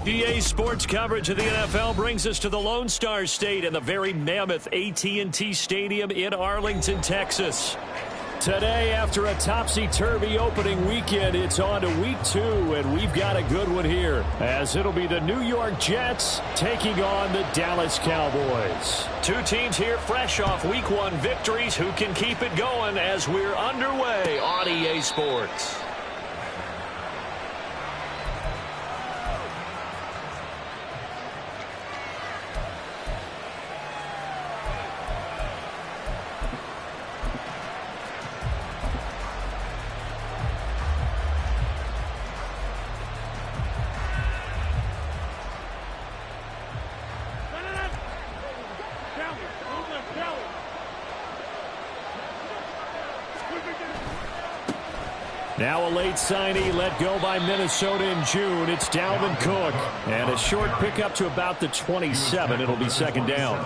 EA Sports coverage of the NFL brings us to the Lone Star State and the very mammoth AT&T Stadium in Arlington, Texas. Today, after a topsy-turvy opening weekend, it's on to week 2, and we've got a good one here, as it'll be the New York Jets taking on the Dallas Cowboys. Two teams here fresh off week 1 victories. Who can keep it going as we're underway on EA Sports? Now a late signee let go by Minnesota in June. It's Dalvin Cook. And a short pickup to about the 27. It'll be second down.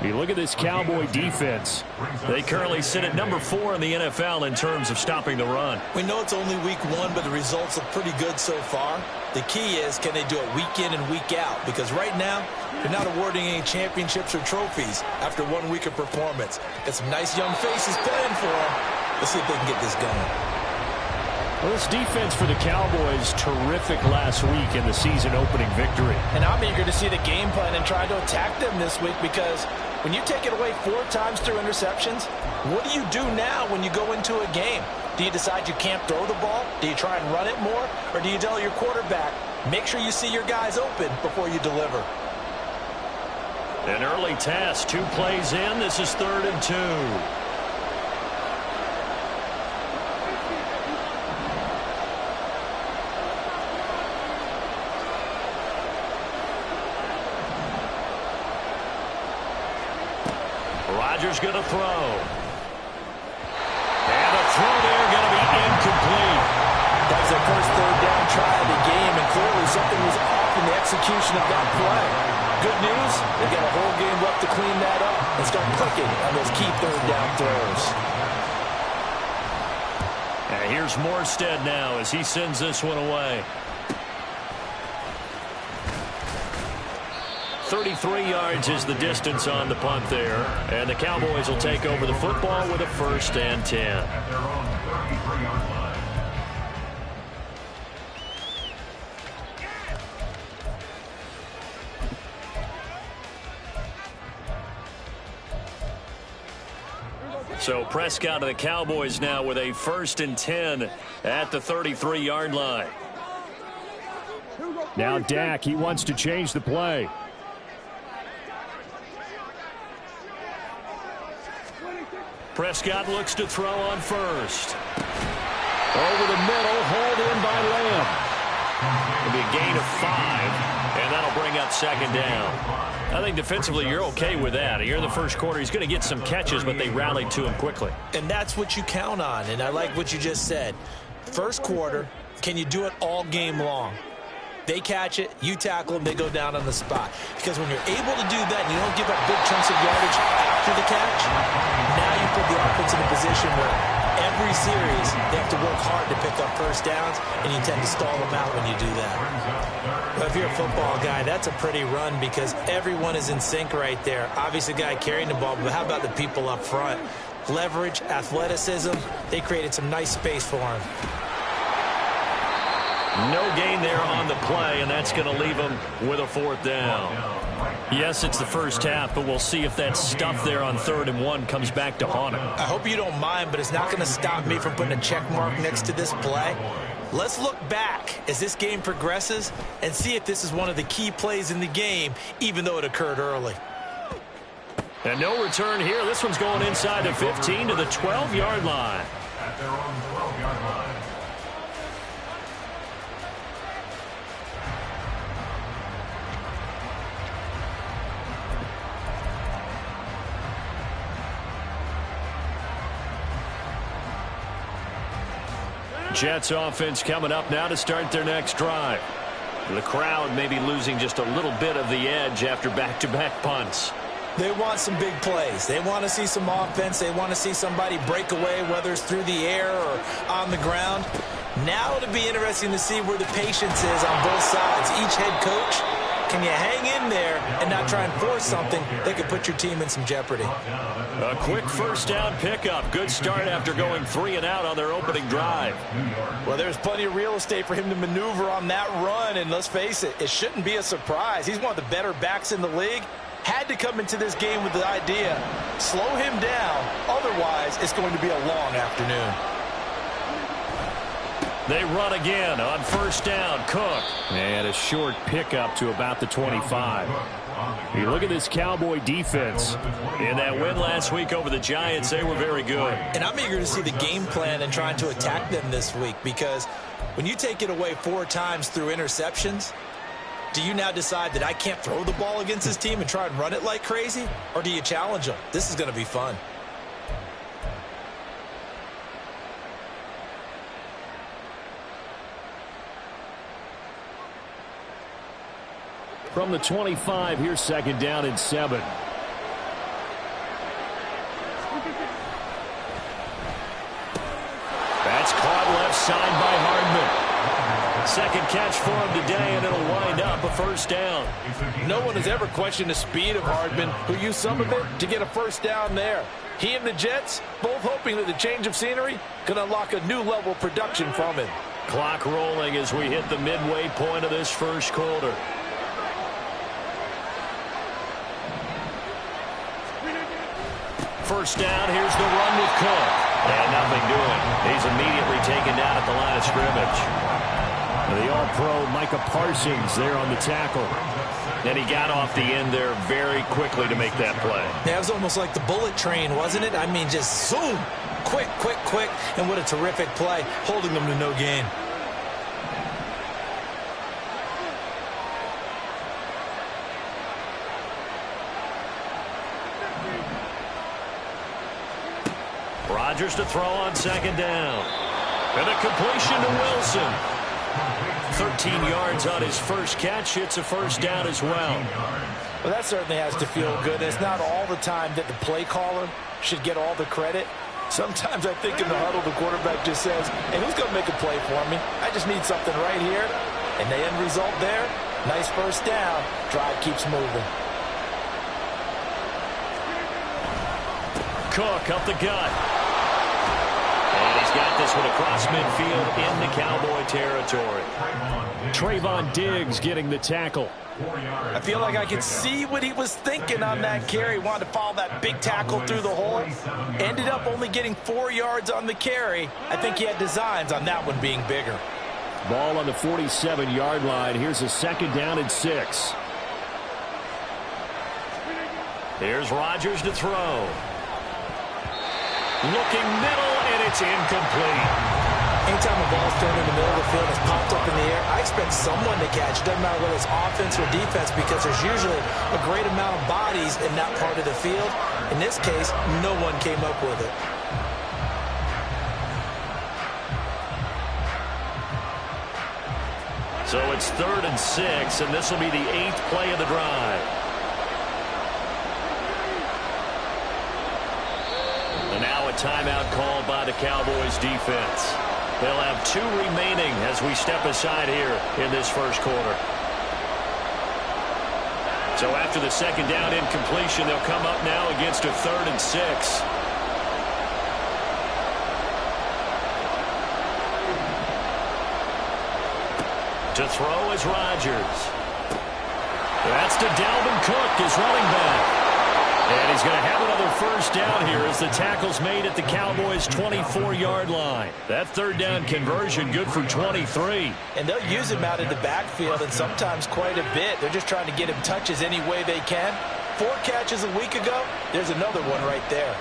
You look at this Cowboy defense. They currently sit at number 4 in the NFL in terms of stopping the run. We know it's only week 1, but the results look pretty good so far. The key is, can they do it week in and week out? Because right now, they're not awarding any championships or trophies after 1 week of performance. Got some nice young faces playing for them. Let's see if they can get this going. Well, this defense for the Cowboys, terrific last week in the season-opening victory. And I'm eager to see the game plan and try to attack them this week, because when you take it away 4 times through interceptions, what do you do now when you go into a game? Do you decide you can't throw the ball? Do you try and run it more? Or do you tell your quarterback, make sure you see your guys open before you deliver? An early test, 2 plays in. This is 3rd and 2. Rodgers going to throw. And a throw there going to be incomplete. That was their first 3rd down try of the game, and clearly something was off in the execution of that play. Good news, they've got a whole game left to clean that up and start clicking on those key 3rd down throws. And here's Morstead now as he sends this one away. 33 yards is the distance on the punt there. And the Cowboys will take over the football with a 1st and 10. So Prescott of the Cowboys now with a 1st and 10 at the 33-yard line. Now Dak, he wants to change the play. Prescott looks to throw on 1st. Over the middle, hauled in by Lamb. It'll be a gain of 5, and that'll bring up 2nd down. I think defensively you're okay with that. Here in the first quarter, he's going to get some catches, but they rallied to him quickly. And that's what you count on, and I like what you just said. First quarter, can you do it all game long? They catch it, you tackle them, they go down on the spot. Because when you're able to do that and you don't give up big chunks of yardage after the catch, now you put the offense in a position where every series they have to work hard to pick up 1st downs, and you tend to stall them out when you do that. But if you're a football guy, that's a pretty run because everyone is in sync right there. Obviously, the guy carrying the ball, but how about the people up front? Leverage, athleticism, they created some nice space for him. No gain there on the play, and that's going to leave them with a 4th down. Yes, it's the first half, but we'll see if that stuff there on 3rd and 1 comes back to haunt him. I hope you don't mind, but it's not going to stop me from putting a check mark next to this play. Let's look back as this game progresses and see if this is one of the key plays in the game, even though it occurred early. And no return here. This one's going inside the 15 to the 12-yard line. At their own 12-yard line. Jets offense coming up now to start their next drive. The crowd may be losing just a little bit of the edge after back-to-back punts. They want some big plays. They want to see some offense. They want to see somebody break away, whether it's through the air or on the ground. Now it'll be interesting to see where the patience is on both sides. Each head coach, can you hang in there and not try and force something that could put your team in some jeopardy? A quick first down pickup. Good start after going 3 and out on their opening drive. Well, there's plenty of real estate for him to maneuver on that run, and let's face it, it shouldn't be a surprise. He's one of the better backs in the league. Had to come into this game with the idea, slow him down, otherwise it's going to be a long afternoon. They run again on first down. Cook. And a short pickup to about the 25. You look at this Cowboy defense. In that win last week over the Giants, they were very good. And I'm eager to see the game plan and trying to attack them this week, because when you take it away 4 times through interceptions, do you now decide that I can't throw the ball against this team and try and run it like crazy? Or do you challenge them? This is going to be fun. From the 25, here's second down and 7. That's caught left side by Hardman. Second catch for him today, and it'll wind up a first down. No one has ever questioned the speed of Hardman, who used some of it to get a first down there. He and the Jets both hoping that the change of scenery can unlock a new level of production from him. Clock rolling as we hit the midway point of this first quarter. First down, here's the run with Cook. And nothing doing. He's immediately taken down at the line of scrimmage. The All-Pro Micah Parsons there on the tackle. And he got off the end there very quickly to make that play. That was almost like the bullet train, wasn't it? I mean, just zoom. Quick, quick, quick. And what a terrific play, holding them to no gain. Rodgers to throw on second down. And a completion to Wilson. 13 yards on his first catch. It's a first down as well. Well, that certainly has to feel good. It's not all the time that the play caller should get all the credit. Sometimes I think in the huddle, the quarterback just says, hey, who's going to make a play for me? I just need something right here. And the end result there, nice first down. Drive keeps moving. Cook up the gut. And he's got this one across midfield into Cowboy territory. Trayvon Diggs getting the tackle. I feel like I could see what he was thinking on that carry. Wanted to follow that big tackle through the hole. Ended up only getting 4 yards on the carry. I think he had designs on that one being bigger. Ball on the 47-yard line. Here's a second down and 6. Here's Rodgers to throw. Looking middle, and it's incomplete. Anytime a ball's thrown in the middle of the field and it's popped up in the air, I expect someone to catch. It doesn't matter whether it's offense or defense, because there's usually a great amount of bodies in that part of the field. In this case, no one came up with it. So it's 3rd and 6, and this will be the 8th play of the drive. And now a timeout called by the Cowboys defense. They'll have 2 remaining as we step aside here in this first quarter. So after the second down incompletion, they'll come up now against a 3rd and 6. To throw is Rodgers. That's to Dalvin Cook, his running back. And he's going to have another first down here as the tackle's made at the Cowboys' 24-yard line. That 3rd down conversion good for 23. And they'll use him out in the backfield, and sometimes quite a bit. They're just trying to get him touches any way they can. 4 catches a week ago. There's another one right there.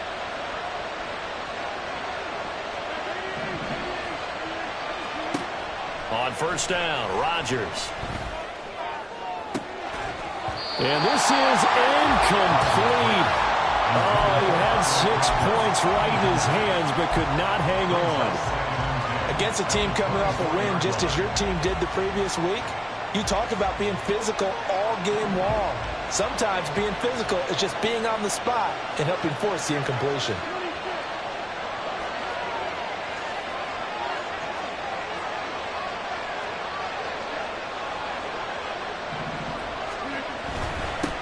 On first down, Rodgers. And this is incomplete. Oh, he had 6 points right in his hands, but could not hang on. Against a team coming off a win, just as your team did the previous week, you talk about being physical all game long. Sometimes being physical is just being on the spot and helping force the incompletion.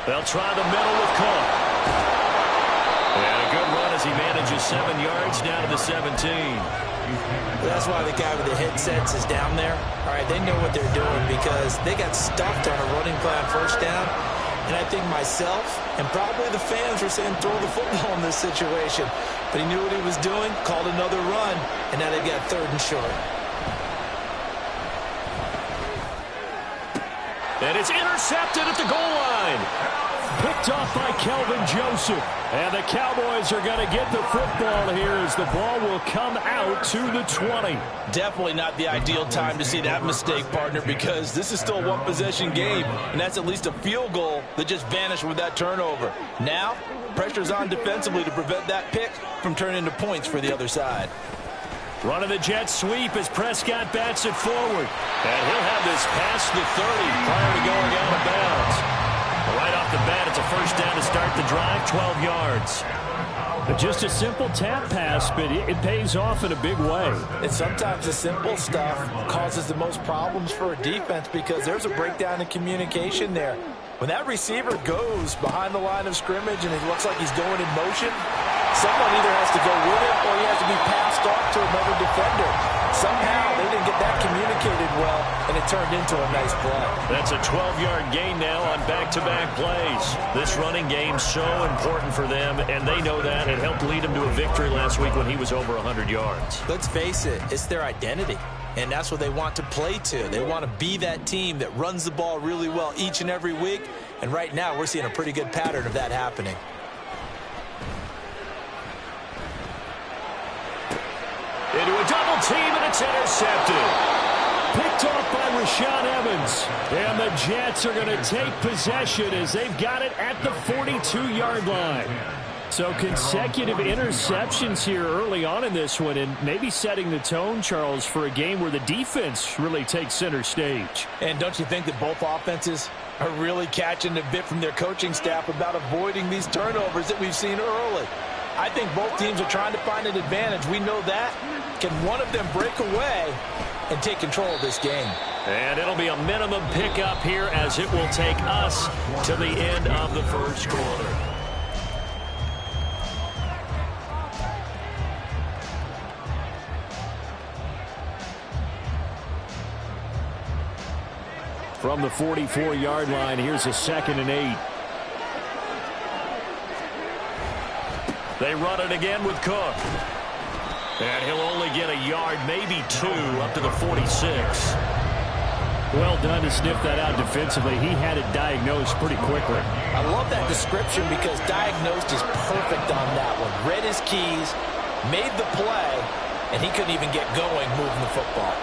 They'll try the middle with Cook. And a good run as he manages 7 yards down to the 17. That's why the guy with the headsets is down there. All right, they know what they're doing because they got stuffed on a running play on first down. And I think myself and probably the fans were saying throw the football in this situation. But he knew what he was doing, called another run, and now they've got 3rd and short. And it's intercepted at the goal line. Picked off by Kelvin Joseph. And the Cowboys are going to get the football here as the ball will come out to the 20. Definitely not the ideal time to see that mistake, partner, because this is still a one-possession game, and that's at least a field goal that just vanished with that turnover. Now, pressure's on defensively to prevent that pick from turning into points for the other side. Running the jet sweep as Prescott bats it forward. And he'll have this past the 30 prior to going out of bounds. Right off the bat, it's a first down to start the drive, 12 yards. Just a simple tap pass, but it pays off in a big way. And sometimes the simple stuff causes the most problems for a defense because there's a breakdown in communication there. When that receiver goes behind the line of scrimmage and it looks like he's going in motion, someone either has to go with it or he has to be passed off to another defender. Somehow they didn't get that communicated well, and it turned into a nice play. That's a 12-yard gain now on back-to-back plays. This running game so important for them, and they know that. It helped lead them to a victory last week when he was over 100 yards. Let's face it, it's their identity, and that's what they want to play to. They want to be that team that runs the ball really well each and every week, and right now we're seeing a pretty good pattern of that happening. Into a double team, and it's intercepted. Picked off by Rashaan Evans. And the Jets are going to take possession as they've got it at the 42-yard line. So consecutive interceptions here early on in this one, and maybe setting the tone, Charles, for a game where the defense really takes center stage. And don't you think that both offenses are really catching a bit from their coaching staff about avoiding these turnovers that we've seen early? I think both teams are trying to find an advantage. We know that. Can one of them break away and take control of this game? And it'll be a minimum pickup here as it will take us to the end of the first quarter. From the 44-yard line, here's a 2nd and 8. They run it again with Cook. And he'll only get a yard, maybe 2, up to the 46. Well done to sniff that out defensively. He had it diagnosed pretty quickly. I love that description because diagnosed is perfect on that one. Read his keys, made the play, and he couldn't even get going moving the football.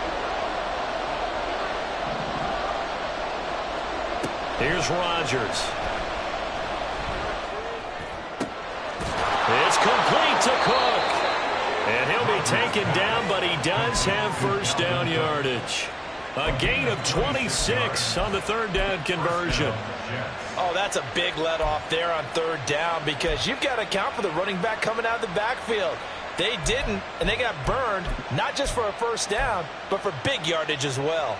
Here's Rodgers. It's complete to Cook. And he'll be taken down, but he does have first down yardage. A gain of 26 on the 3rd down conversion. Oh, that's a big let off there on 3rd down because you've got to account for the running back coming out of the backfield. They didn't, and they got burned, not just for a first down, but for big yardage as well.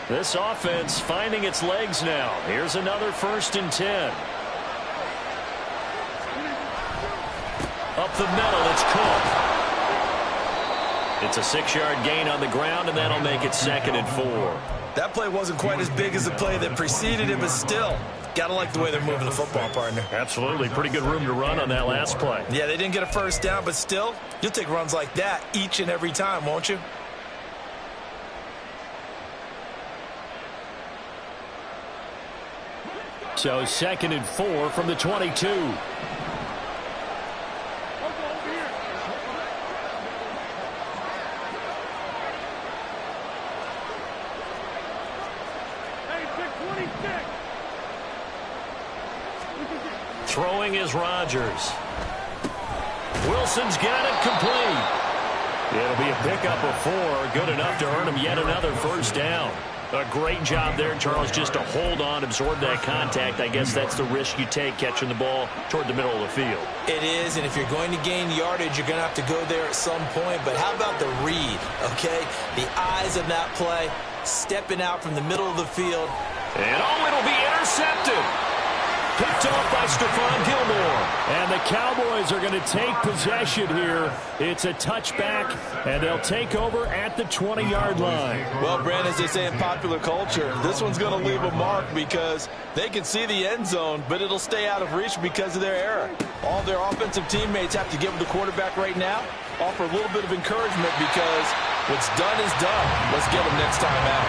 This offense finding its legs now. Here's another 1st and 10. Up the middle, it's Cook. It's a 6-yard gain on the ground, and that'll make it 2nd and 4. That play wasn't quite as big as the play that preceded it, but still, gotta like the way they're moving the football, partner. Absolutely. Pretty good room to run on that last play. Yeah, they didn't get a first down, but still, you'll take runs like that each and every time, won't you? So 2nd and 4 from the 22. Throwing is Rodgers. Wilson's got it complete. It'll be a pickup of 4, good enough to earn him yet another first down. A great job there, Charles, just to hold on, absorb that contact. I guess that's the risk you take catching the ball toward the middle of the field. It is, and if you're going to gain yardage, you're going to have to go there at some point. But how about the read, okay? The eyes of that play, stepping out from the middle of the field, And it'll be intercepted. Picked off by Stephon Gilmore. And the Cowboys are going to take possession here. It's a touchback, and they'll take over at the 20-yard line. Well, Brand, as they say in popular culture, this one's going to leave a mark because they can see the end zone, but it'll stay out of reach because of their error. All their offensive teammates have to give the quarterback right now, offer a little bit of encouragement because what's done is done. Let's get them next time out.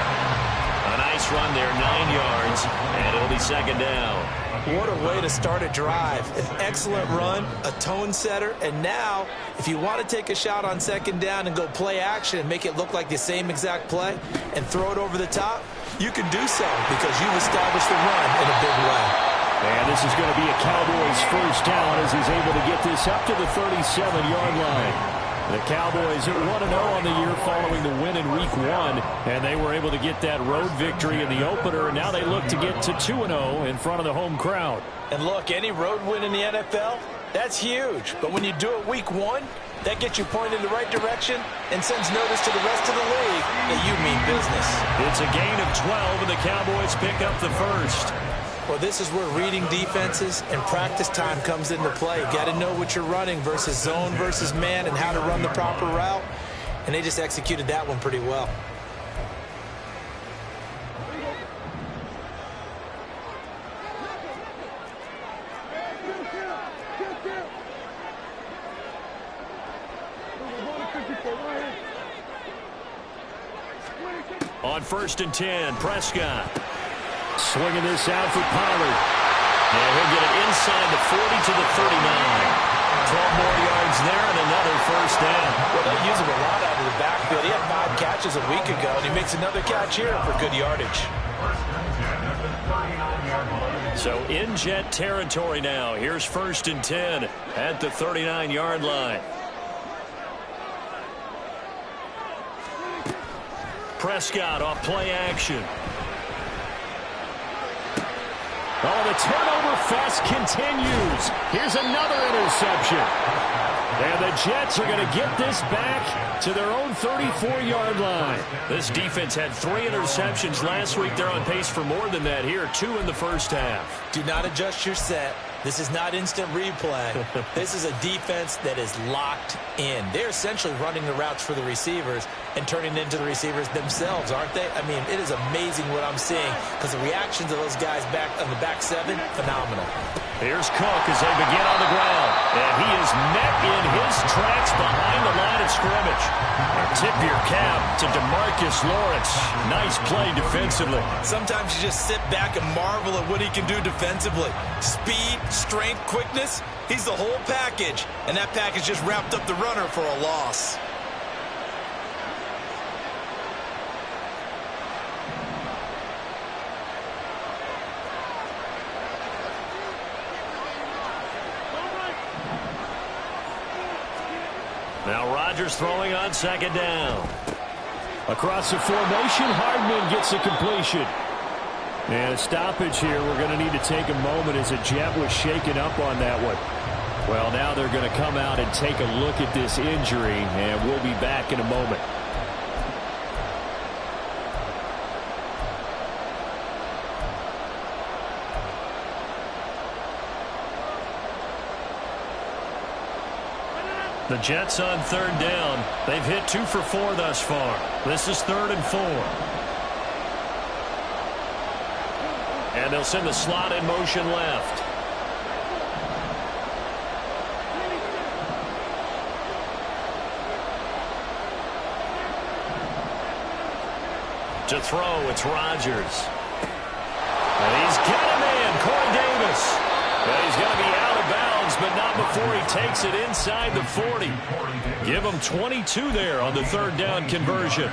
A nice run there, 9 yards, and it'll be second down. What a way to start a drive. An excellent run, a tone setter, and now if you want to take a shot on second down and go play action and make it look like the same exact play and throw it over the top, you can do so because you've established the run in a big way. And this is going to be a Cowboys first down as he's able to get this up to the 37-yard line. The Cowboys are 1-0 on the year following the win in Week 1, and they were able to get that road victory in the opener, and now they look to get to 2-0 in front of the home crowd. And look, any road win in the NFL, that's huge. But when you do it Week 1, that gets you pointed in the right direction and sends notice to the rest of the league that you mean business. It's a gain of 12, and the Cowboys pick up the first. Well, this is where reading defenses and practice time comes into play. You got to know what you're running versus zone versus man and how to run the proper route. And they just executed that one pretty well. On 1st and 10, Prescott. Swinging this out for Pollard. And he'll get it inside the 40 to the 39. 12 more yards there and another first down. Well, they use him a lot out of the backfield. He had 5 catches a week ago, and he makes another catch here for good yardage. So in Jet territory now. Here's 1st and 10 at the 39-yard line. Prescott off play action. Oh, the turnover fest continues. Here's another interception. And the Jets are going to get this back to their own 34-yard line. This defense had 3 interceptions last week. They're on pace for more than that here. 2 in the first half. Do not adjust your set. This is not instant replay. This is a defense that is locked in. They're essentially running the routes for the receivers and turning into the receivers themselves, aren't they? I mean, it is amazing what I'm seeing because the reactions of those guys back on the back 7, phenomenal. Here's Cook as they begin on the ground. And he is met in his tracks behind the line of scrimmage. Tip your cap to DeMarcus Lawrence. Nice play defensively. Sometimes you just sit back and marvel at what he can do defensively. Speed, strength, quickness, he's the whole package. And that package just wrapped up the runner for a loss. Now Rodgers throwing on 2nd down. Across the formation, Hardman gets a completion. And a stoppage here. We're going to need to take a moment as a Jet was shaken up on that one. Well, now they're going to come out and take a look at this injury, and we'll be back in a moment. The Jets on 3rd down. They've hit 2 for 4 thus far. This is 3rd and 4. And they'll send the slot in motion left. To throw, it's Rodgers. And he's got a man, Corey Davis. And he's going to be out of bounds, but not before he takes it inside the 40. Give him 22 there on the 3rd down conversion.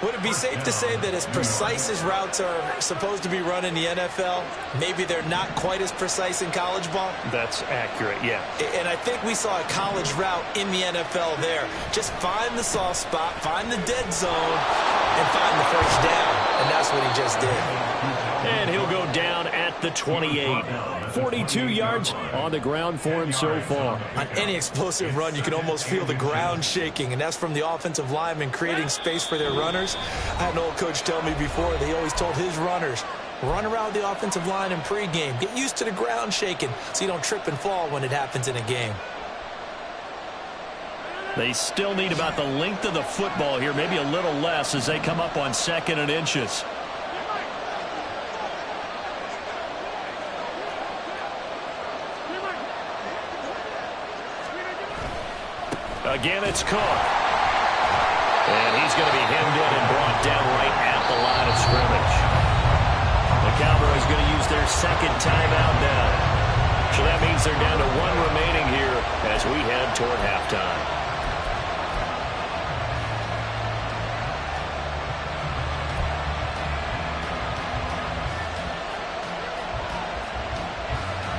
Would it be safe to say that as precise as routes are supposed to be run in the NFL, maybe they're not quite as precise in college ball? That's accurate, yeah. And I think we saw a college route in the NFL there. Just find the soft spot, find the dead zone, and find the first down. And that's what he just did. And he'll go down at the 28. 42 yards on the ground for him so far. On any explosive run, you can almost feel the ground shaking, and that's from the offensive linemen creating space for their runners. I had an old coach tell me before, they always told his runners, Run around the offensive line in pregame. Get used to the ground shaking so you don't trip and fall when it happens in a game. They still need about the length of the football here, maybe a little less as they come up on 2nd and inches. Again, it's Cook. And he's going to be hemmed in and brought down right at the line of scrimmage. The Cowboys going to use their 2nd timeout now. So that means they're down to 1 remaining here as we head toward halftime.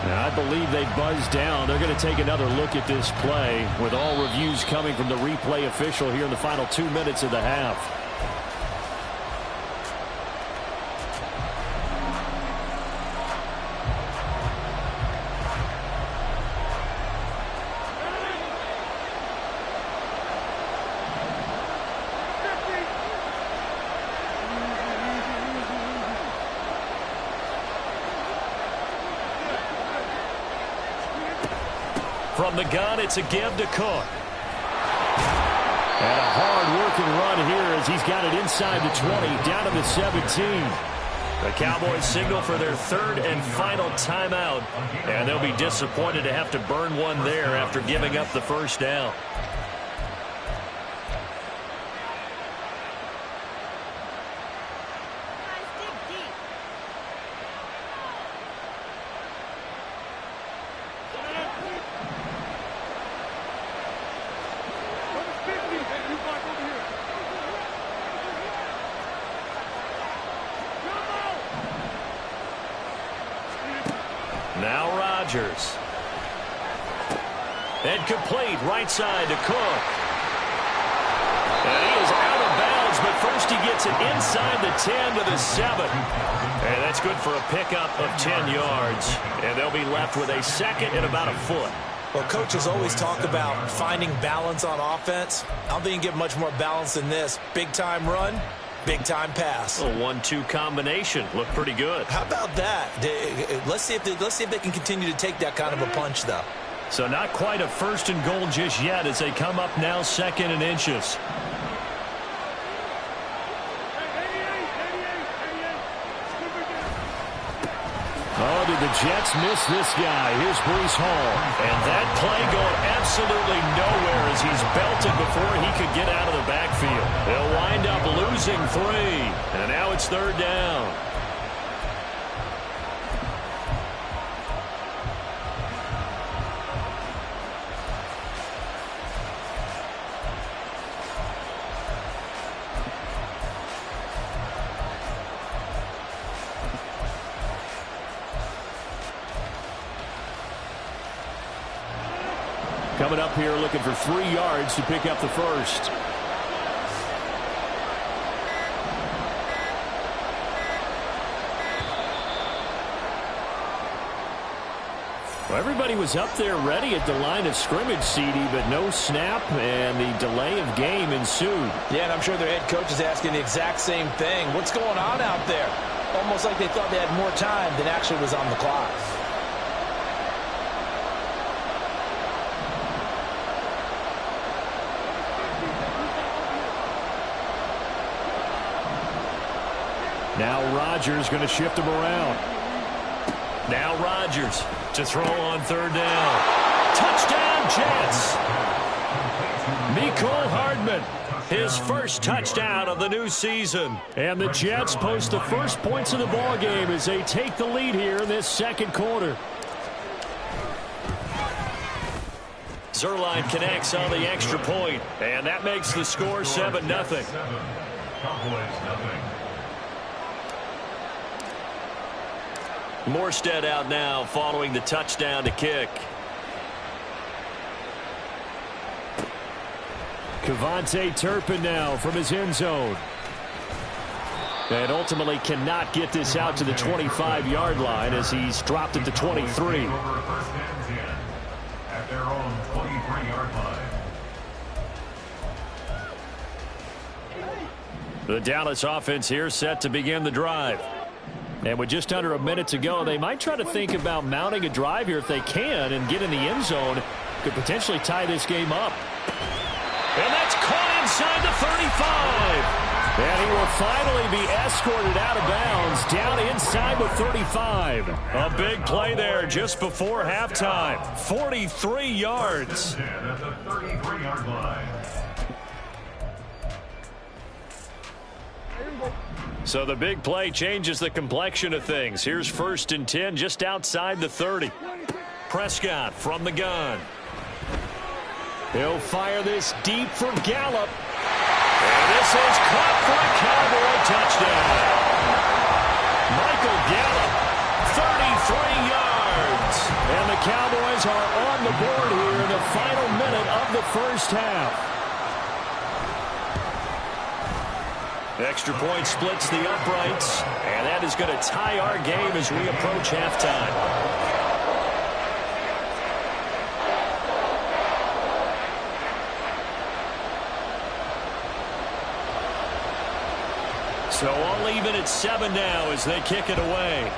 Now, I believe they buzzed down. They're going to take another look at this play with all reviews coming from the replay official here in the final 2 minutes of the half. From the gun, it's a give to Cook. And a hard-working run here as he's got it inside the 20, down to the 17. The Cowboys signal for their 3rd and final timeout, and they'll be disappointed to have to burn one there after giving up the first down. Now Rodgers. And complete right side to Cook. And he is out of bounds, but first he gets it inside the 10 to the 7. And that's good for a pickup of 10 yards. And they'll be left with a 2nd and about a foot. Well, coaches always talk about finding balance on offense. I don't think you get much more balance than this. Big-time run, big-time pass. A 1-2 combination. Looked pretty good. How about that? Let's see if they can continue to take that kind of a punch, though. So not quite a 1st and goal just yet as they come up now 2nd and inches. Oh, did the Jets miss this guy? Here's Breece Hall. And that play going absolutely nowhere as he's belted before he could get out of the backfield. They'll wind up losing 3. And now it's 3rd down. Coming up here looking for 3 yards to pick up the first. Well, everybody was up there ready at the line of scrimmage, CD, but no snap, and the delay of game ensued. Yeah, and I'm sure their head coach is asking the exact same thing. What's going on out there? Almost like they thought they had more time than actually was on the clock. Now Rodgers going to shift him around. Now Rodgers to throw on 3rd down. Touchdown, Jets. Mecole Hardman, his first touchdown of the new season. And the Jets post the first points of the ball game as they take the lead here in this 2nd quarter. Zerline connects on the extra point, and that makes the score 7-0. Morstead out now following the touchdown to kick. Kevontae Turpin now from his end zone. And ultimately cannot get this out to the 25-yard line as he's dropped at the 23. At their own 23-yard line. The Dallas offense here set to begin the drive. And with just under a minute to go, they might try to think about mounting a drive here if they can and get in the end zone. Could potentially tie this game up. And that's caught inside the 35. And he will finally be escorted out of bounds down inside the 35. A big play there just before halftime. 43 yards. At the 33-yard line. So the big play changes the complexion of things. Here's 1st and 10 just outside the 30. Prescott from the gun. He'll fire this deep for Gallup. And this is caught for a Cowboy touchdown. Michael Gallup, 33 yards. And the Cowboys are on the board here in the final minute of the first half. Extra point splits the uprights, and that is going to tie our game as we approach halftime. So all even at 7 now as they kick it away.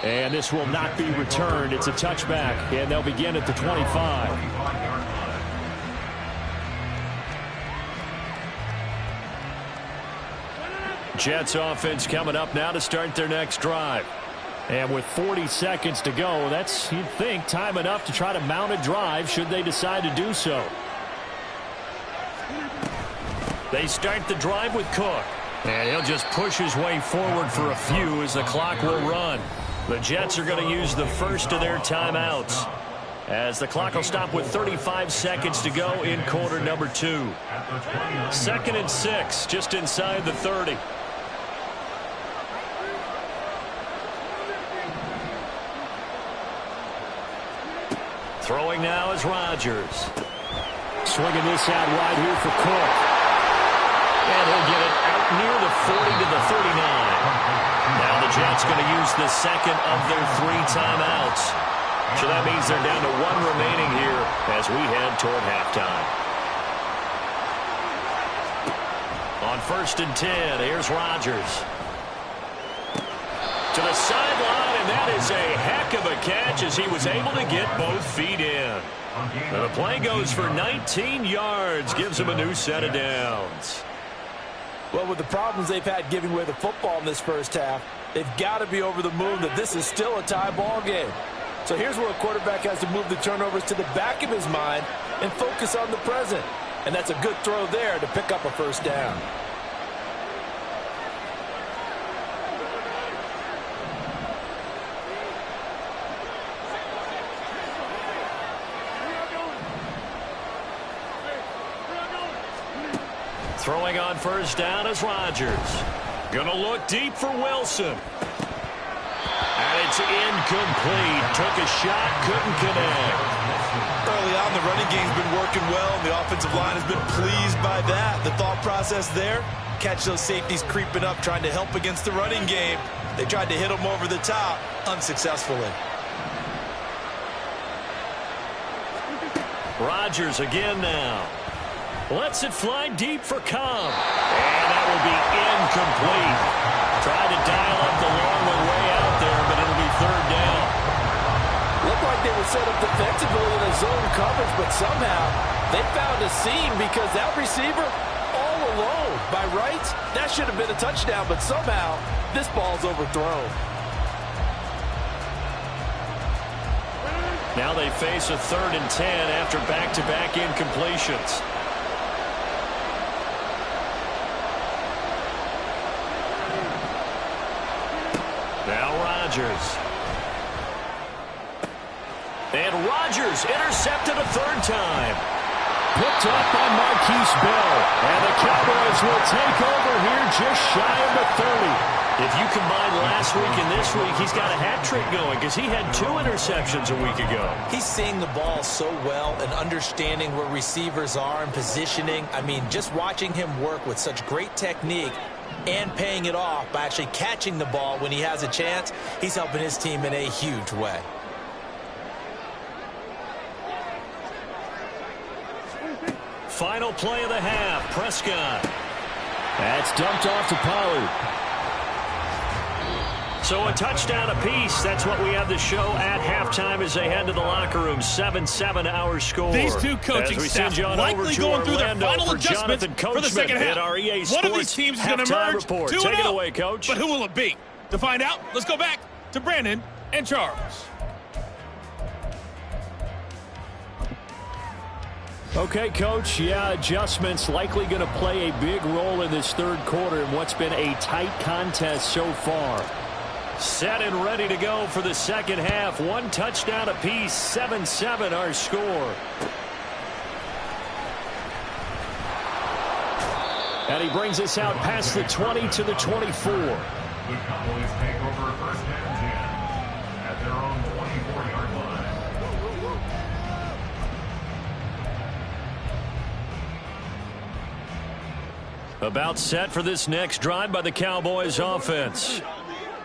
And this will not be returned. It's a touchback, and they'll begin at the 25. Jets offense coming up now to start their next drive. And with 40 seconds to go, that's, you'd think, time enough to try to mount a drive should they decide to do so. They start the drive with Cook. And he'll just push his way forward for a few as the clock will run. The Jets are going to use the first of their timeouts, as the clock will stop with 35 seconds to go in quarter number 2. 2nd and 6, just inside the 30. Throwing now is Rodgers. Swinging this out wide here for Cook. And he'll get it out near the 40 to the 39. Now the Jets going to use the second of their 3 timeouts. So that means they're down to 1 remaining here as we head toward halftime. On 1st and 10, here's Rodgers. To the sideline, and that is a heck of a catch as he was able to get both feet in. Now the play goes for 19 yards, gives him a new set of downs. Well, with the problems they've had giving away the football in this first half, they've got to be over the moon that this is still a tie ball game. So here's where a quarterback has to move the turnovers to the back of his mind and focus on the present. And that's a good throw there to pick up a first down. Throwing on first down is Rodgers. Gonna look deep for Wilson. And it's incomplete. Took a shot, couldn't connect. Early on, the running game's been working well, and the offensive line has been pleased by that. The thought process there, catch those safeties creeping up, trying to help against the running game. They tried to hit them over the top, unsuccessfully. Rodgers again now. Lets it fly deep for Cobb. And that will be incomplete. Tried to dial up the long one way out there, but it'll be 3rd down. Looked like they were set up defensively in a zone coverage, but somehow they found a seam because that receiver all alone. By rights, that should have been a touchdown, but somehow this ball's overthrown. Now they face a 3rd and 10 after back-to-back incompletions. Now Rodgers. And Rodgers intercepted a 3rd time. Picked up by Marquise Bell. And the Cowboys will take over here just shy of the 30. If you combine last week and this week, he's got a hat trick going because he had 2 interceptions a week ago. He's seeing the ball so well and understanding where receivers are and positioning. I mean, just watching him work with such great technique and paying it off by actually catching the ball when he has a chance, he's helping his team in a huge way. Final play of the half, Prescott. That's dumped off to Pollard. So a touchdown apiece. That's what we have the show at halftime as they head to the locker room. 7-7 our score. These two coaching staffs likely going through their final adjustments for the second half. One of these teams is going to emerge 2-0. Take it away, Coach. But who will it be? To find out, let's go back to Brandon and Charles. Okay, Coach. Yeah, adjustments likely going to play a big role in this third quarter in what's been a tight contest so far. Set and ready to go for the second half. One touchdown apiece. 7-7 our score. And he brings us out past the 20 to the 24. The Cowboys take over first and 10 at their own 24-yard line. About set for this next drive by the Cowboys offense.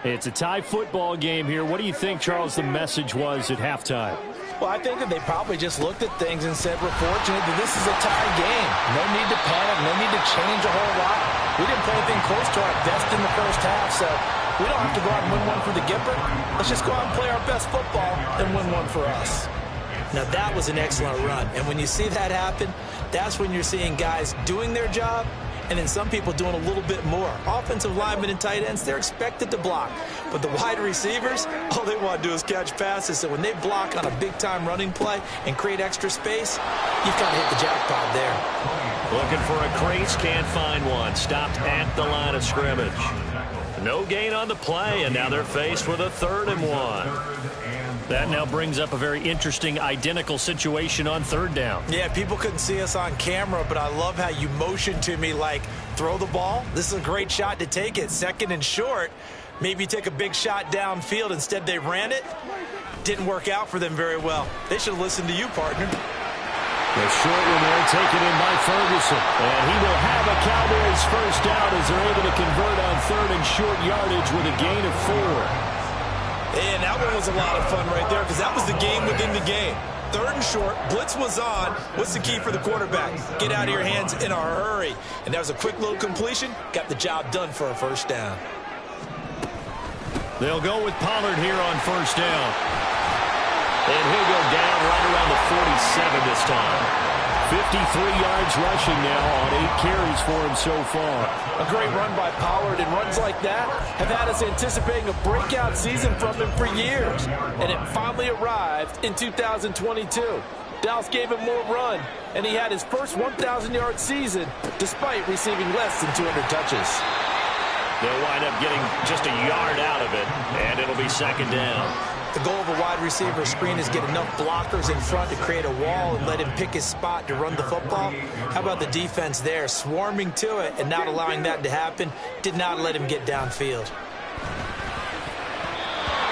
It's a tie football game here. What do you think, Charles, the message was at halftime? Well, I think that they probably just looked at things and said, we're fortunate that this is a tie game. No need to panic. No need to change a whole lot. We didn't play anything close to our best in the first half, so we don't have to go out and win one for the Gipper. Let's just go out and play our best football and win one for us. Now, that was an excellent run. And when you see that happen, that's when you're seeing guys doing their job and then some people doing a little bit more. Offensive linemen and tight ends, they're expected to block. But the wide receivers, all they want to do is catch passes. So when they block on a big-time running play and create extra space, you've got to hit the jackpot there. Looking for a crease, can't find one. Stopped at the line of scrimmage. No gain on the play, and now they're faced with a 3rd and 1. That now brings up a very interesting identical situation on 3rd down. Yeah, people couldn't see us on camera, but I love how you motioned to me like, throw the ball. This is a great shot to take it. 2nd and short. Maybe take a big shot downfield. Instead, they ran it. Didn't work out for them very well. They should have listened to you, partner. The short one there taken in by Ferguson. And he will have a Cowboys first down as they're able to convert on 3rd and short yardage with a gain of 4. And that one was a lot of fun right there because that was the game within the game. 3rd and short, blitz was on. What's the key for the quarterback? Get out of your hands in a hurry. And that was a quick little completion. Got the job done for a first down. They'll go with Pollard here on first down. And he'll go down right around the 47 this time. 53 yards rushing now on 8 carries for him so far. A great run by Pollard, and runs like that have had us anticipating a breakout season from him for years. And it finally arrived in 2022. Dallas gave him more run, and he had his first 1,000-yard season despite receiving less than 200 touches. They'll wind up getting just a yard out of it, and it'll be 2nd down. The goal of a wide receiver screen is get enough blockers in front to create a wall and let him pick his spot to run the football. How about the defense there, swarming to it and not allowing that to happen? Did not let him get downfield.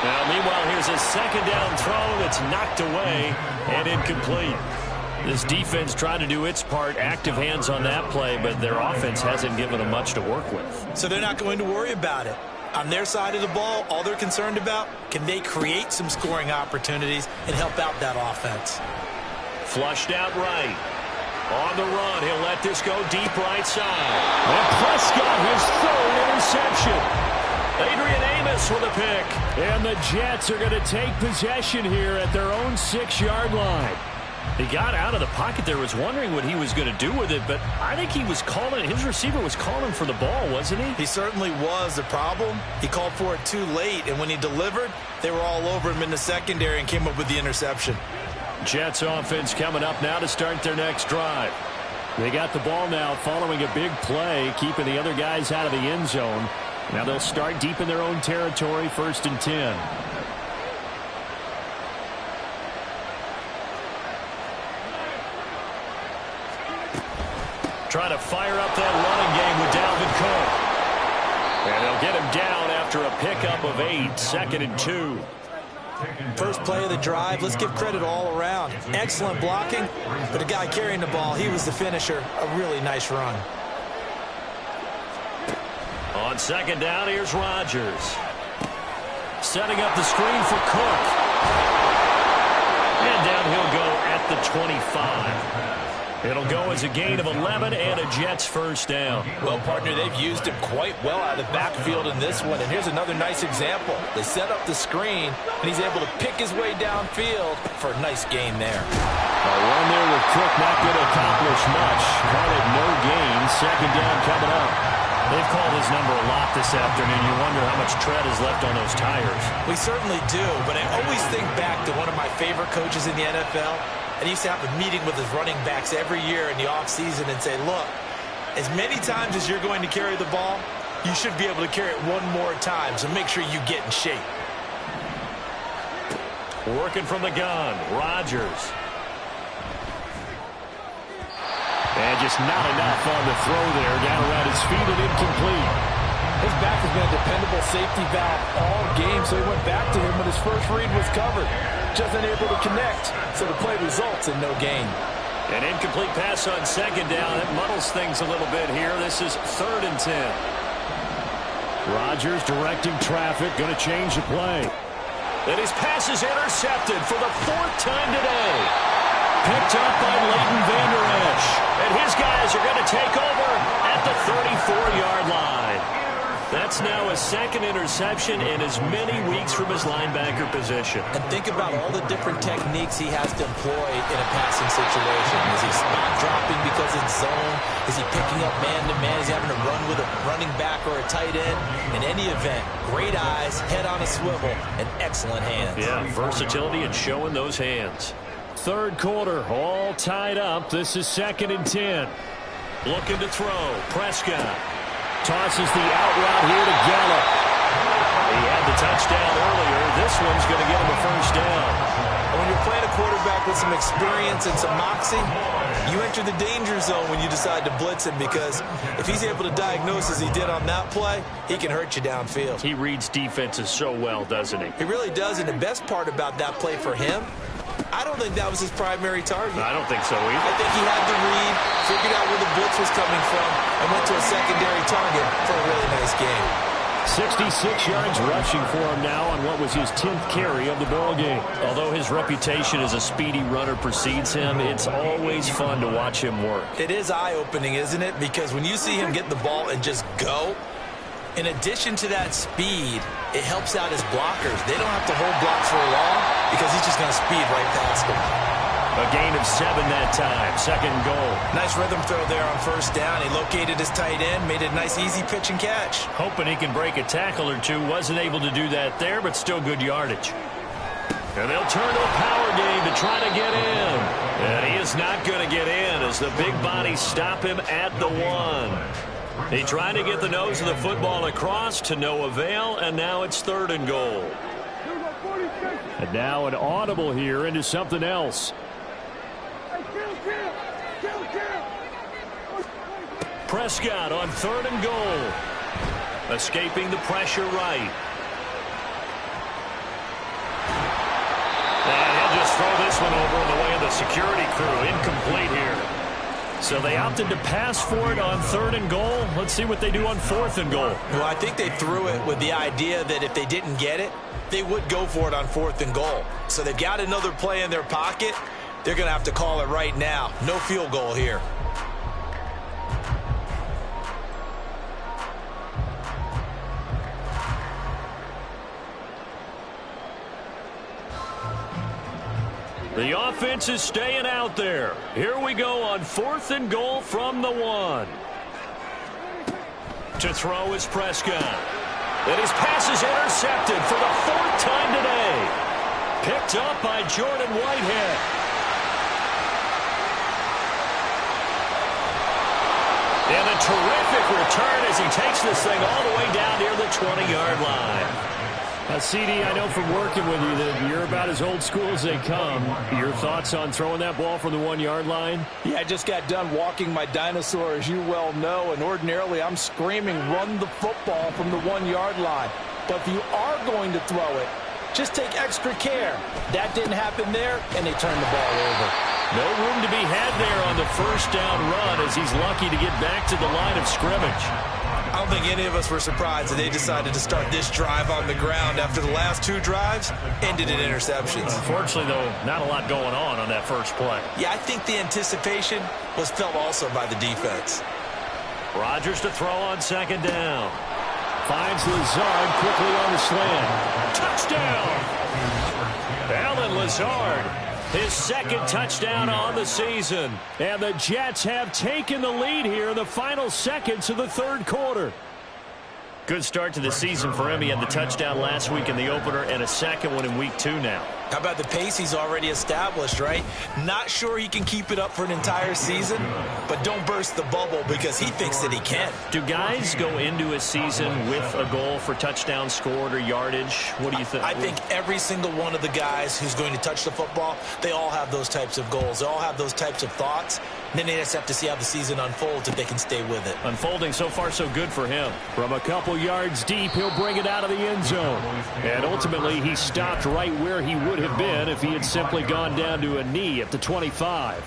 Now, meanwhile, here's a 2nd down throw that's knocked away and incomplete. This defense trying to do its part, active hands on that play, but their offense hasn't given them much to work with. So they're not going to worry about it. On their side of the ball, all they're concerned about, can they create some scoring opportunities and help out that offense? Flushed out right. On the run, he'll let this go deep right side. And Prescott, his 3rd interception. Adrian Amos with a pick. And the Jets are going to take possession here at their own 6-yard line. He got out of the pocket there, was wondering what he was going to do with it, but I think he was calling, his receiver was calling for the ball, wasn't he? He certainly was. The problem, he called for it too late, and when he delivered, they were all over him in the secondary and came up with the interception. Jets offense coming up now to start their next drive. They got the ball now following a big play, keeping the other guys out of the end zone. Now they'll start deep in their own territory, 1st and 10. Trying to fire up that running game with Dalvin Cook. And they'll get him down after a pickup of 8, 2nd and 2. First play of the drive, let's give credit all around. Excellent blocking, but the guy carrying the ball, he was the finisher. A really nice run. On 2nd down, here's Rodgers. Setting up the screen for Cook. And down he'll go at the 25. It'll go as a gain of 11 and a Jets first down. Well, partner, they've used him quite well out of the backfield in this one. And here's another nice example. They set up the screen, and he's able to pick his way downfield for a nice gain there. A run there with Cook not going to accomplish much. Carded no gain. Second down coming up. They've called his number a lot this afternoon. You wonder how much tread is left on those tires. We certainly do, but I always think back to one of my favorite coaches in the NFL. And he used to have a meeting with his running backs every year in the offseason and say, look, as many times as you're going to carry the ball, you should be able to carry it one more time, so make sure you get in shape. Working from the gun, Rodgers. And just not enough on the throw there. Down around his feet and incomplete. His back has been a dependable safety valve all game, so he went back to him when his first read was covered. Just unable to connect, so the play results in no gain. An incomplete pass on second down. It muddles things a little bit here. This is 3rd and 10. Rodgers directing traffic, going to change the play. And his pass is intercepted for the 4th time today. Picked up by Leighton Vander Esch. And his guys are going to take over at the 34-yard line. That's now a 2nd interception in as many weeks from his linebacker position. And think about all the different techniques he has to employ in a passing situation. Is he spot dropping because it's zone? Is he picking up man-to-man? Is he having to run with a running back or a tight end? In any event, great eyes, head on a swivel, and excellent hands. Yeah, versatility and showing those hands. 3rd quarter, all tied up. This is 2nd and 10. Looking to throw. Prescott. Tosses the out route here to Gallup. He had the touchdown earlier. This one's going to get him a first down. When you're playing a quarterback with some experience and some moxie, you enter the danger zone when you decide to blitz him, because if he's able to diagnose as he did on that play, he can hurt you downfield. He reads defenses so well, doesn't he? He really does, and the best part about that play for him, I don't think that was his primary target. I don't think so either. I think he had the read, figured out where the blitz was coming from, and went to a secondary target for a really nice game. 66 yards rushing for him now on what was his 10th carry of the ball game. Although his reputation as a speedy runner precedes him, it's always fun to watch him work. It is eye-opening, isn't it? Because when you see him get the ball and just go, in addition to that speed, it helps out his blockers. They don't have to hold blocks for long because he's just going to speed right past them. A gain of 7 that time. 2nd and goal. Nice rhythm throw there on first down. He located his tight end, made a nice easy pitch and catch. Hoping he can break a tackle or two. Wasn't able to do that there, but still good yardage. And they'll turn to a power game to try to get in. And he is not going to get in as the big bodies stop him at the 1. He tried to get the nose of the football across to no avail, and now it's 3rd and goal. And now an audible here into something else. Prescott on 3rd and goal. Escaping the pressure right. And he'll just throw this one over in the way of the security crew. Incomplete here. So they opted to pass for it on 3rd and goal. Let's see what they do on 4th and goal. Well, I think they threw it with the idea that if they didn't get it, they would go for it on 4th and goal. So they've got another play in their pocket. They're going to have to call it right now. No field goal here. The offense is staying out there. Here we go on 4th and goal from the 1. To throw is Prescott. And his pass is intercepted for the 4th time today. Picked up by Jordan Whitehead. And a terrific return as he takes this thing all the way down near the 20-yard line. CD, I know from working with you that you're about as old school as they come. Your thoughts on throwing that ball from the 1-yard line? Yeah, I just got done walking my dinosaur, as you well know, and ordinarily I'm screaming, run the football from the 1-yard line. But if you are going to throw it, just take extra care. That didn't happen there, and they turned the ball over. No room to be had there on the first down run as he's lucky to get back to the line of scrimmage. I don't think any of us were surprised that they decided to start this drive on the ground after the last 2 drives ended in interceptions. Unfortunately, though, not a lot going on that first play. Yeah, I think the anticipation was felt also by the defense. Rodgers to throw on second down. Finds Lazard quickly on the slant. Touchdown! Allen Lazard, his second touchdown on the season. And the Jets have taken the lead here in the final seconds of the third quarter. Good start to the season for him. He had the touchdown last week in the opener and a second one in week 2 now. How about the pace he's already established, right? Not sure he can keep it up for an entire season, but don't burst the bubble because he thinks that he can. Do guys go into a season with a goal for touchdown scored or yardage? What do you think? I think every single one of the guys who's going to touch the football, they all have those types of goals. They all have those types of thoughts. And then they just have to see how the season unfolds if they can stay with it. Unfolding so far so good for him. From a couple yards deep, he'll bring it out of the end zone. And ultimately, he stopped right where he would have been if he had simply gone down to a knee at the 25.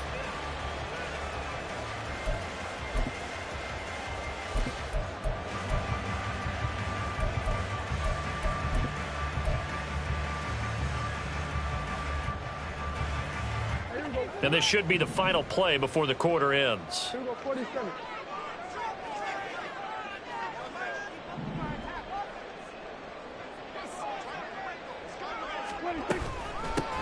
And this should be the final play before the quarter ends.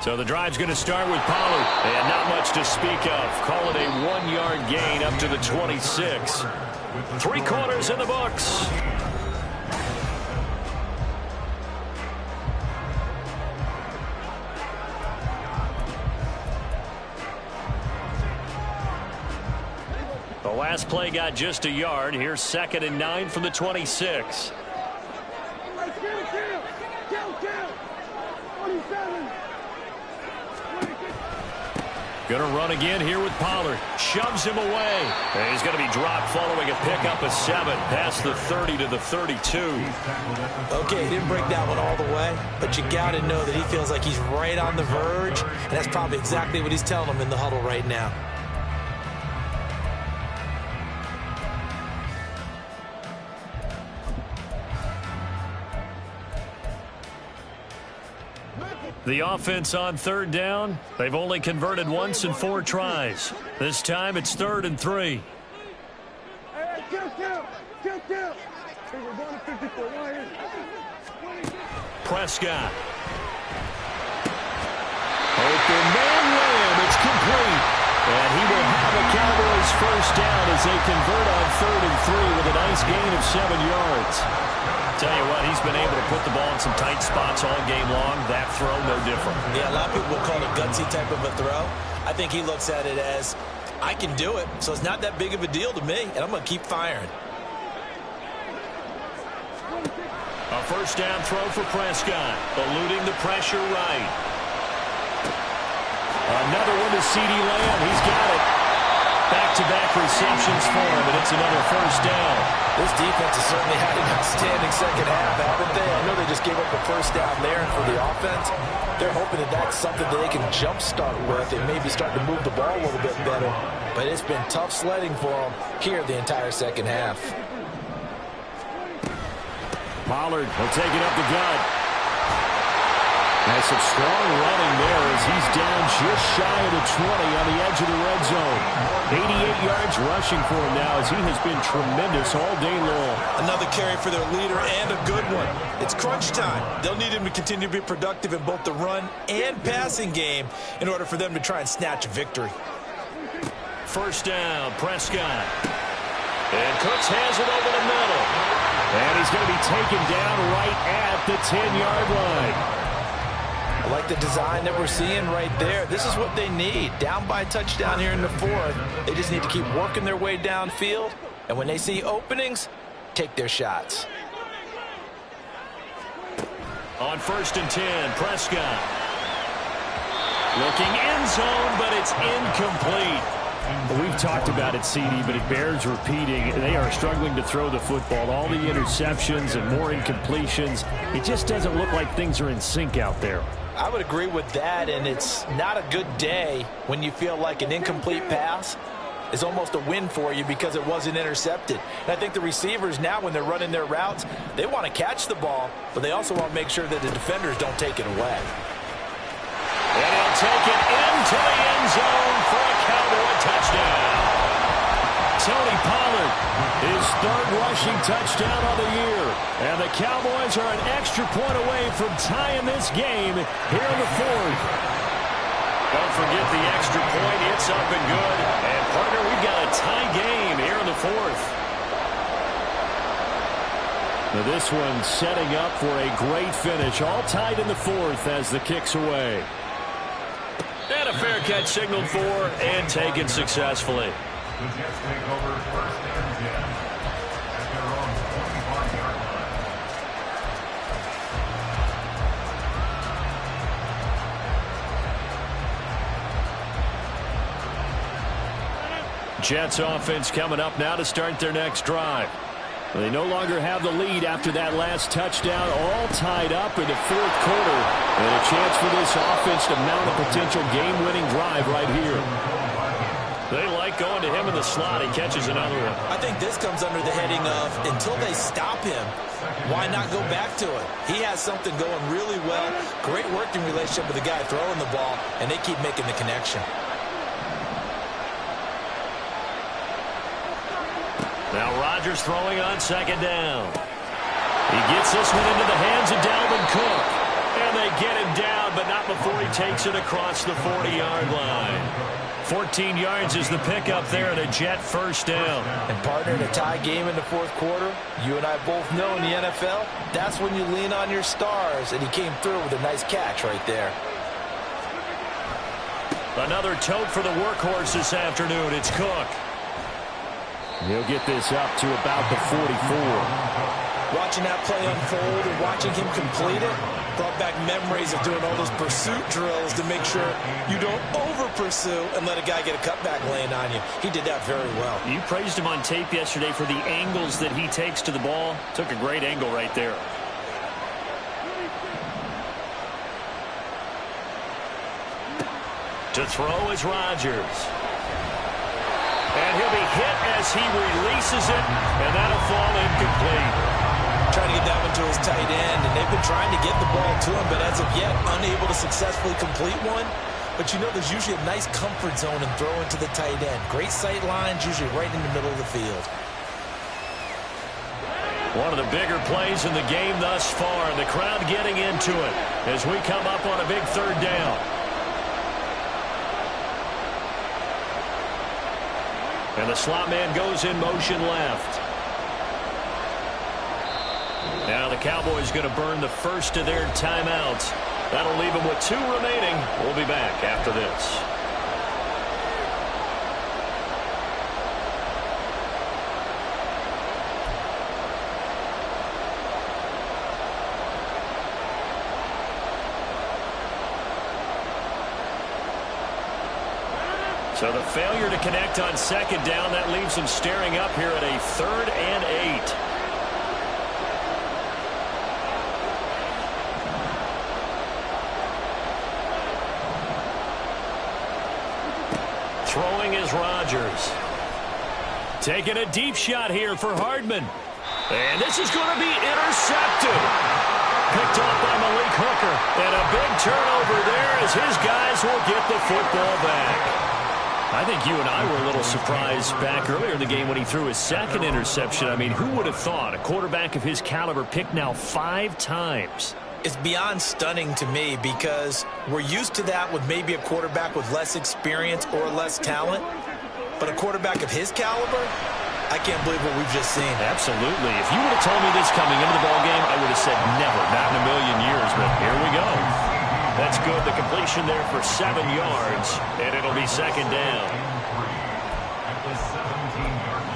So the drive's going to start with Pollard. And not much to speak of. Call it a 1-yard gain up to the 26. 3 quarters in the books. The last play got just a yard. Here's 2nd and 9 from the 26. Going to run again here with Pollard. Shoves him away. And he's going to be dropped following a pickup of 7 past the 30 to the 32. Okay, he didn't break that one all the way, but you got to know that he feels like he's right on the verge, and that's probably exactly what he's telling him in the huddle right now. The offense on 3rd down. They've only converted once in 4 tries. This time it's 3rd and 3. Prescott. Open man ran. It's complete. And he will have a Cowboys first down as they convert on 3rd and 3 with a nice gain of 7 yards. Tell you what, he's been able to put the ball in some tight spots all game long. That throw, no different. Yeah, a lot of people will call it a gutsy type of a throw. I think he looks at it as, I can do it, so it's not that big of a deal to me, and I'm going to keep firing. A first down throw for Prescott, eluding the pressure right. Another one to CeeDee Lamb. He's got it. Back-to-back receptions for him, and it's another first down. This defense has certainly had an outstanding second half, haven't they? I know they just gave up a first down there, and for the offense, they're hoping that that's something that they can jumpstart with and maybe start to move the ball a little bit better. But it's been tough sledding for them here the entire second half. Pollard will take it up the gut. Has some strong running there as he's down just shy of the 20 on the edge of the red zone. 88 yards rushing for him now as he has been tremendous all day long. Another carry for their leader and a good one. It's crunch time. They'll need him to continue to be productive in both the run and passing game in order for them to try and snatch a victory. First down, Prescott. And Cooks has it over the middle. And he's going to be taken down right at the 10-yard line. I like the design that we're seeing right there. This is what they need. Down by a touchdown here in the 4th. They just need to keep working their way downfield. And when they see openings, take their shots. On 1st and 10, Prescott. Looking end zone, but it's incomplete. We've talked about it, CD, but it bears repeating. They are struggling to throw the football. All the interceptions and more incompletions. It just doesn't look like things are in sync out there. I would agree with that, and it's not a good day when you feel like an incomplete pass is almost a win for you because it wasn't intercepted. And I think the receivers now, when they're running their routes, they want to catch the ball, but they also want to make sure that the defenders don't take it away. And he'll take it into the end zone for a Cowboy touchdown. Tony Pollard, his third rushing touchdown of the year. And the Cowboys are an extra point away from tying this game here in the fourth. Don't forget the extra point. It's up and good. And, partner, we've got a tie game here in the fourth. Now this one setting up for a great finish. All tied in the fourth as the kick's away. And a fair catch signaled for and taken successfully. The Jets take over first and 10 at their own 25-yard line. Jets offense coming up now to start their next drive. They no longer have the lead after that last touchdown, all tied up in the fourth quarter. And a chance for this offense to mount a potential game-winning drive right here. They like going to him in the slot. He catches another one. I think this comes under the heading of, until they stop him, why not go back to it? He has something going really well. Great working relationship with the guy throwing the ball, and they keep making the connection. Now Rodgers throwing on second down. He gets this one into the hands of Dalvin Cook. And they get him down, but not before he takes it across the 40-yard line. 14 yards is the pickup there and a Jet first down. And partner, in a tie game in the fourth quarter, you and I both know in the NFL, that's when you lean on your stars, and he came through with a nice catch right there. Another tote for the workhorse this afternoon. It's Cook. He'll get this up to about the 44. Watching that play unfold and watching him complete it brought back memories of doing all those pursuit drills to make sure you don't over-pursue and let a guy get a cutback laying on you. He did that very well. You praised him on tape yesterday for the angles that he takes to the ball. Took a great angle right there. To throw is Rodgers. And he'll be hit as he releases it, and that'll fall incomplete. Trying to get that one to his tight end, and they've been trying to get the ball to him, but as of yet, unable to successfully complete one. But you know there's usually a nice comfort zone in throwing to the tight end. Great sight lines, usually right in the middle of the field. One of the bigger plays in the game thus far, and the crowd getting into it as we come up on a big third down. And the slot man goes in motion left. Now the Cowboys going to burn the first of their timeouts. That'll leave them with 2 remaining. We'll be back after this. So the failure to connect on second down, that leaves them staring up here at a 3rd and 8. Throwing is Rodgers. Taking a deep shot here for Hardman. And this is going to be intercepted. Picked off by Malik Hooker. And a big turnover there as his guys will get the football back. I think you and I were a little surprised back earlier in the game when he threw his second interception. I mean, who would have thought a quarterback of his caliber picked now 5 times? It's beyond stunning to me because we're used to that with maybe a quarterback with less experience or less talent. But a quarterback of his caliber, I can't believe what we've just seen. Absolutely. If you would have told me this coming into the ballgame, I would have said never, not in a million years. But here we go. That's good. The completion there for 7 yards, and it'll be second down. At the 17-yard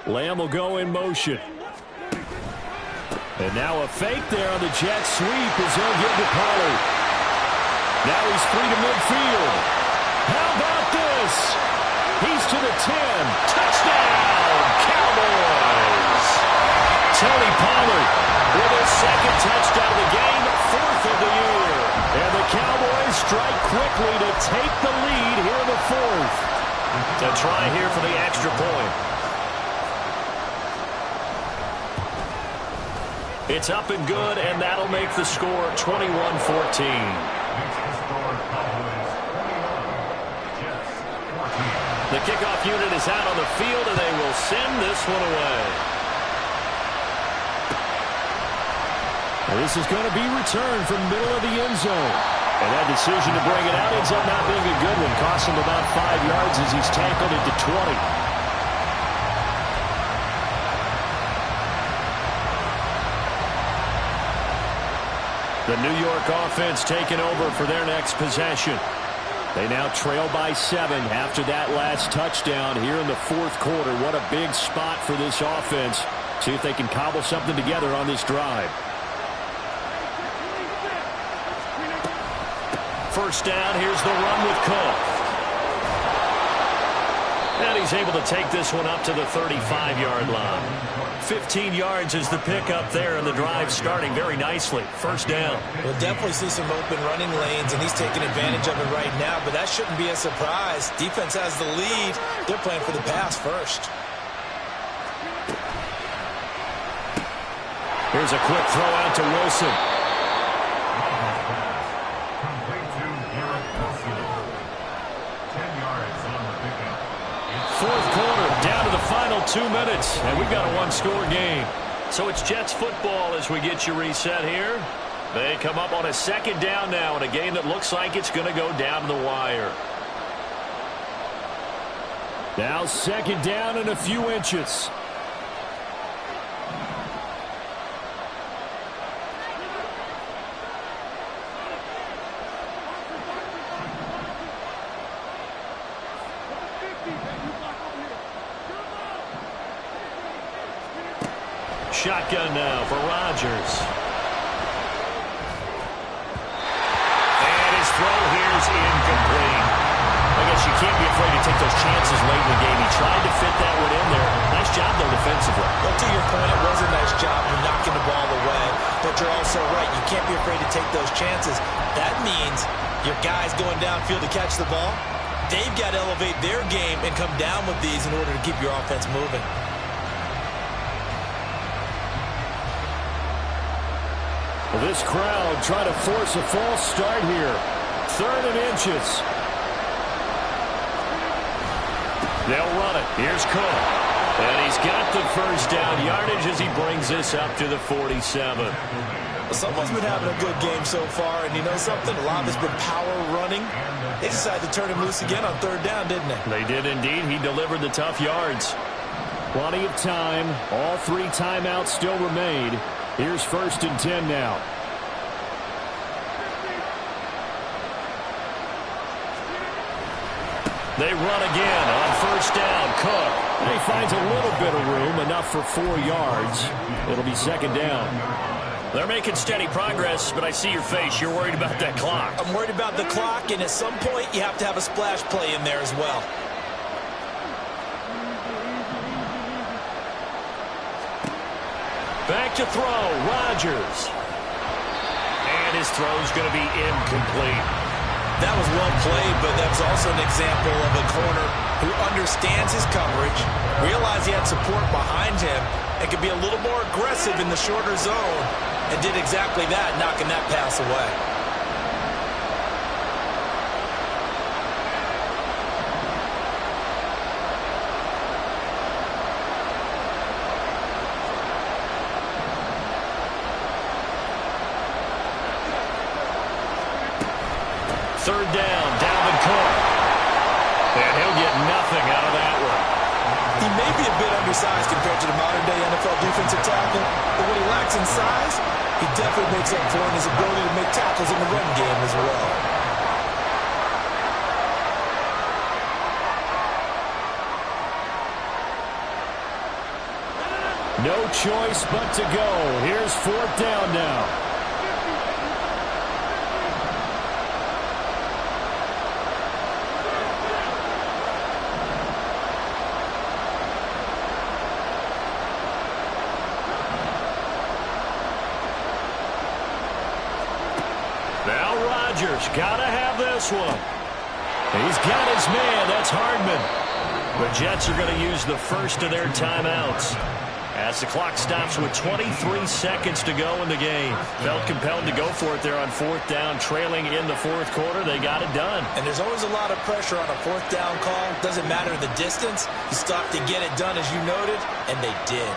line. Lamb will go in motion. And now a fake there on the jet sweep as he'll get to Pollard. Now he's free to midfield. How about this? He's to the 10. Touchdown, Cowboys. Tony Pollard with his second touchdown of the game, 4th of the year. And the Cowboys strike quickly to take the lead here in the 4th. To try here for the extra point. It's up and good, and that'll make the score 21-14. The kickoff unit is out on the field, and they will send this one away. Now this is going to be returned from middle of the end zone. And that decision to bring it out ends up not being a good one. Costs him about 5 yards as he's tackled into 20. The New York offense taking over for their next possession. They now trail by 7 after that last touchdown here in the 4th quarter. What a big spot for this offense. See if they can cobble something together on this drive. First down, here's the run with Cook. And he's able to take this one up to the 35-yard line. 15 yards is the pickup there, and the drive starting very nicely. First down. We'll definitely see some open running lanes, and he's taking advantage of it right now, but that shouldn't be a surprise. Defense has the lead. They're playing for the pass first. Here's a quick throw out to Wilson. Fourth quarter, down to the final 2 minutes, and we've got a one-score game. So it's Jets football as we get you reset here. They come up on a second down now in a game that looks like it's going to go down to the wire. Now second down and a few inches. Shotgun now for Rodgers. And his throw here is incomplete. I guess you can't be afraid to take those chances late in the game. He tried to fit that one in there. Nice job, though, defensively. Well, to your point, it was a nice job of knocking the ball away. But you're also right. You can't be afraid to take those chances. That means your guys going downfield to catch the ball, they've got to elevate their game and come down with these in order to keep your offense moving. Well, this crowd trying to force a false start here. 3rd and inches. They'll run it. Here's Cook. And he's got the first down yardage as he brings this up to the 47. Well, someone's been having a good game so far, and you know something? A lot of it's been power running. They decided to turn him loose again on 3rd down, didn't they? They did indeed. He delivered the tough yards. Plenty of time. All 3 timeouts still remain. Here's 1st and 10 now. They run again on 1st down. Cook. And he finds a little bit of room, enough for 4 yards. It'll be 2nd down. They're making steady progress, but I see your face. You're worried about that clock. I'm worried about the clock, and at some point you have to have a splash play in there as well. Back to throw, Rodgers. And his throw's going to be incomplete. That was well played, but that was also an example of a corner who understands his coverage, realized he had support behind him, and could be a little more aggressive in the shorter zone, and did exactly that, knocking that pass away. Third down, Dalvin Cook. And he'll get nothing out of that one. He may be a bit undersized compared to the modern-day NFL defensive tackle, but what he lacks in size, he definitely makes up for in his ability to make tackles in the run game as well. No choice but to go. Here's 4th down now. Rodgers. Gotta have this one. He's got his man. That's Hardman. The Jets are going to use the first of their timeouts as the clock stops with 23 seconds to go in the game. Felt compelled to go for it there on fourth down, trailing in the fourth quarter. They got it done. And there's always a lot of pressure on a fourth down call. Doesn't matter the distance. You stop to get it done, as you noted, and they did.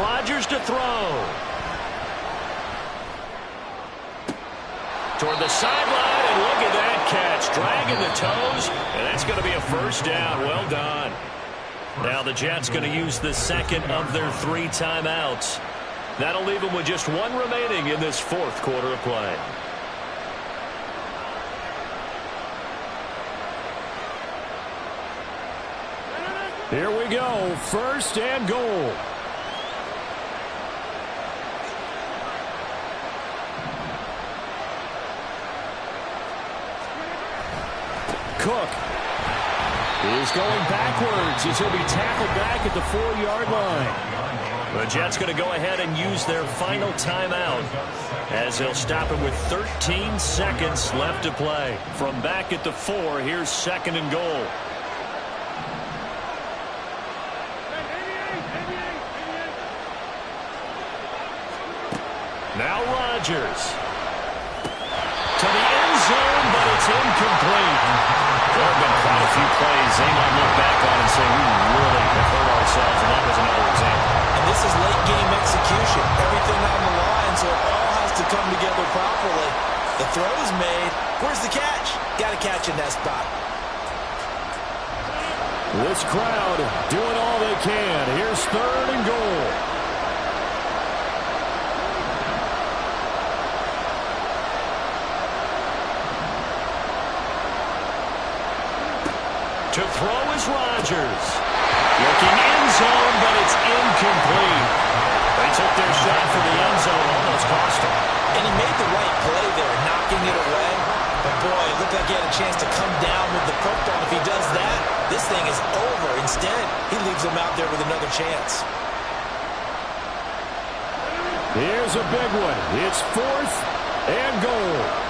Rodgers to throw. Toward the sideline, and look at that catch. Dragging the toes, and that's going to be a first down. Well done. Now the Jets going to use the second of their 3 timeouts. That'll leave them with just 1 remaining in this fourth quarter of play. Here we go. First and goal. Cook is going backwards as he'll be tackled back at the 4-yard line. The Jets going to go ahead and use their final timeout as they'll stop him with 13 seconds left to play. From back at the 4, here's second and goal. Now Rodgers. To the end zone, but it's incomplete. There have been quite a few plays they might look back on and say, we really have hurt ourselves, and that was another example. And this is late-game execution. Everything on the line, so it all has to come together properly. The throw is made. Where's the catch? Got to catch in that spot. This crowd doing all they can. Here's third and goal. To throw is Rodgers. Looking end zone, but it's incomplete. They took their shot for the end zone, almost cost him. And he made the right play there, knocking it away. But boy, it looked like he had a chance to come down with the football. If he does that, this thing is over. Instead, he leaves him out there with another chance. Here's a big one. It's fourth and goal.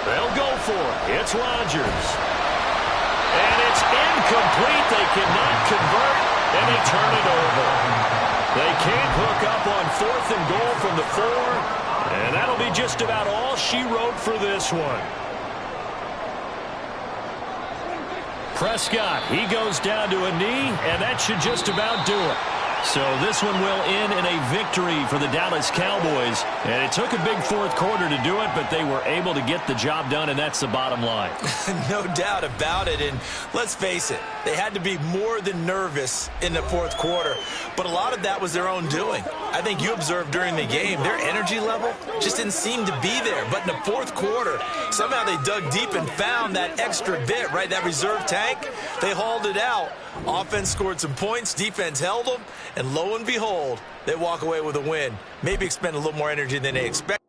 They'll go for it. It's Rodgers. And it's incomplete. They cannot convert, and they turn it over. They can't hook up on fourth and goal from the 4, and that'll be just about all she wrote for this one. Prescott, he goes down to a knee, and that should just about do it. So this one will end in a victory for the Dallas Cowboys. And it took a big fourth quarter to do it, but they were able to get the job done, and that's the bottom line. No doubt about it. And let's face it, they had to be more than nervous in the fourth quarter. But a lot of that was their own doing. I think you observed during the game, their energy level just didn't seem to be there. But in the fourth quarter, somehow they dug deep and found that extra bit, right? That reserve tank. They hauled it out. Offense scored some points. Defense held them. And lo and behold, they walk away with a win. Maybe expend a little more energy than they expected.